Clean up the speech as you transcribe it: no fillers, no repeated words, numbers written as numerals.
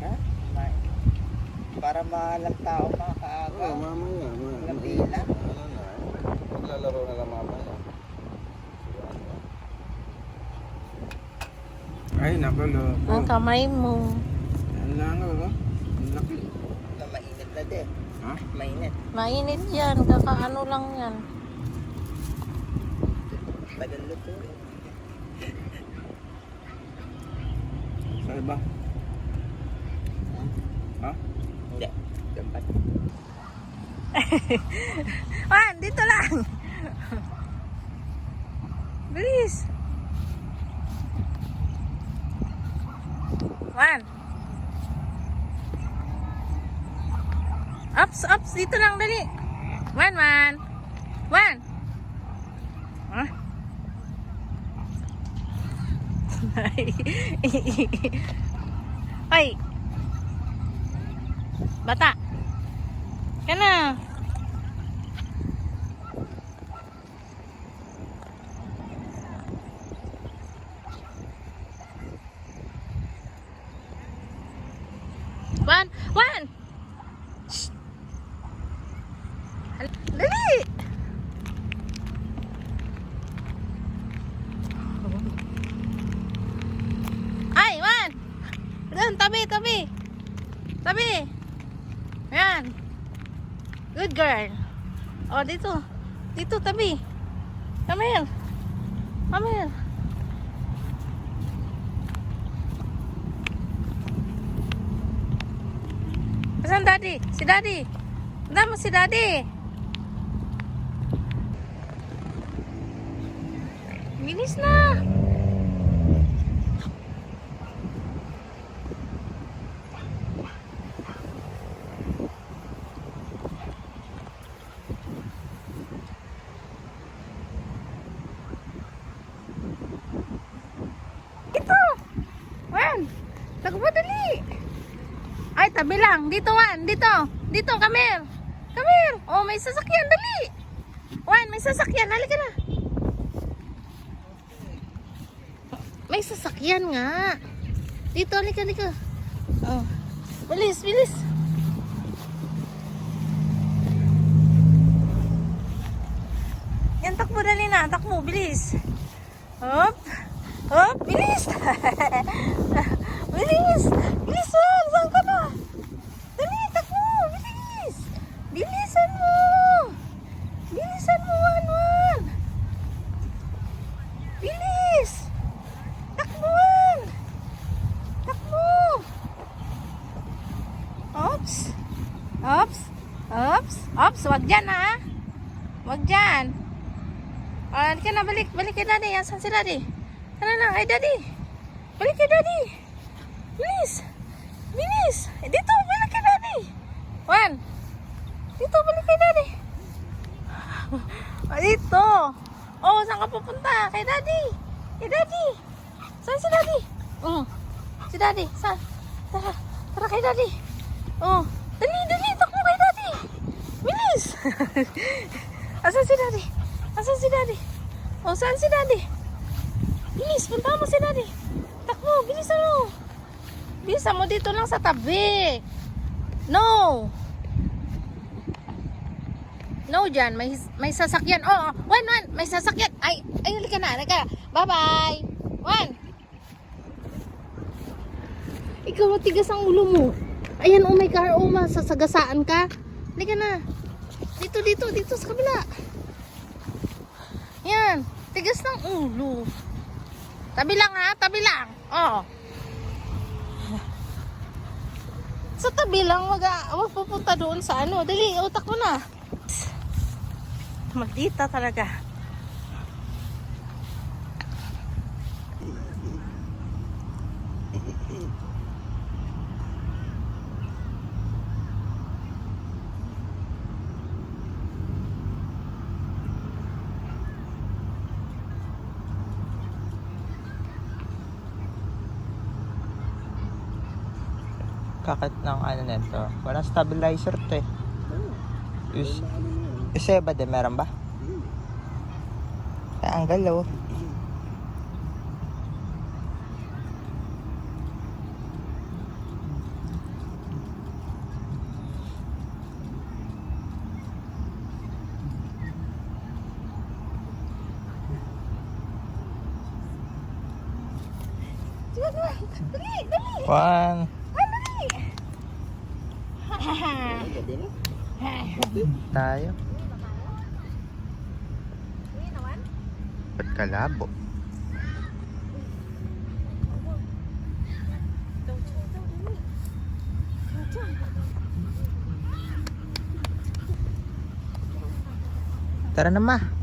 Ha? Para malang tao makakaaga. Oo, mamaya. Walang pila. Ano na, maglalaro na lang mamaya. Ay, nakulo. Ang kamay mo. Ang langaw, oh. Ang laki. Mainit na din. Ha? Mainit. Mainit yan. Kakaano lang yan. Bagal luto. Sa iba? Ha? Hindi. Dampat. Wan, dito lang. Bilis. Wan. Ups, ups. Dito lang, dali. Wan, Wan. Wan. Huh? Ay. Bata. Kana. Wan, Wan. Shh. Dali. Ay, Wan. Doon, tabi, tabi. Tabi. Ayan. Good girl. Oh, dito. Dito, tabi. Come here. Come here. Asan daddy? Si daddy. Tanda mo si daddy. Bilis na. Ito. Wan. Takbo dali. Ay, tabi lang. Dito, Wan. Dito. Dito, come here. Come here. Oh, may sasakyan. Dali. Wan, may sasakyan. Halika na. May sasakyan nga. Dito, halika, halika. Oh. Bilis, bilis. Yan, takbo dali na. Takbo, bilis. Hop. Hop, bilis. Bilis. Bilis, Wan. Saan ka na? Dali, takbo. Bilis. Bilisan mo. Bilisan mo, Wan, Wan. Bilis. Takbo, Wan. Takbo. Ops. Ops. Ops. Ops. Wag dyan, ha. Wag dyan. Halika ka na, balik. Balik kay daddy. Asan si daddy? Ano na, kay daddy. Balik kay daddy. Bilis. Bilis. Dito, balik kay daddy. Wan. Dito, balik kay daddy. Dito. Oh, saan ka pupunta? Kay daddy. Kay daddy. Saan si daddy? Si daddy. Saan? Tara. Tara kay daddy. Oh. Dali, dali. Takbo kay daddy. Bilis. Asan si daddy? Asan si daddy? Oh, saan si daddy? Bilis, punta mo si daddy. Takbo, bilisan mo. Bilisan mo dito lang sa tabi. No. No, dyan. May sasakyan. Oh, Wan, Wan. May sasakyan. Ay, halika na. Halika. Bye-bye. Wan. Ikaw, matigas ang ulo mo. Ayan, oh my car. Oh, masasagasaan ka. Halika na. Dito, dito, dito sa kabila. Yan. Tigas ng ulo. Tabi lang, ha? Tabi lang. Oh. Sa tabi lang, pupunta doon sa ano. Dali, utak mo na. Maldita talaga. Kakit ng ano nito. Walang stabilizer to eh. Isa ba din meron ba? Ang galaw. Sige, sige. Dali, dali. One. Dali. Tayo. Uwi naman. Ba't kalabo? Tara na ma.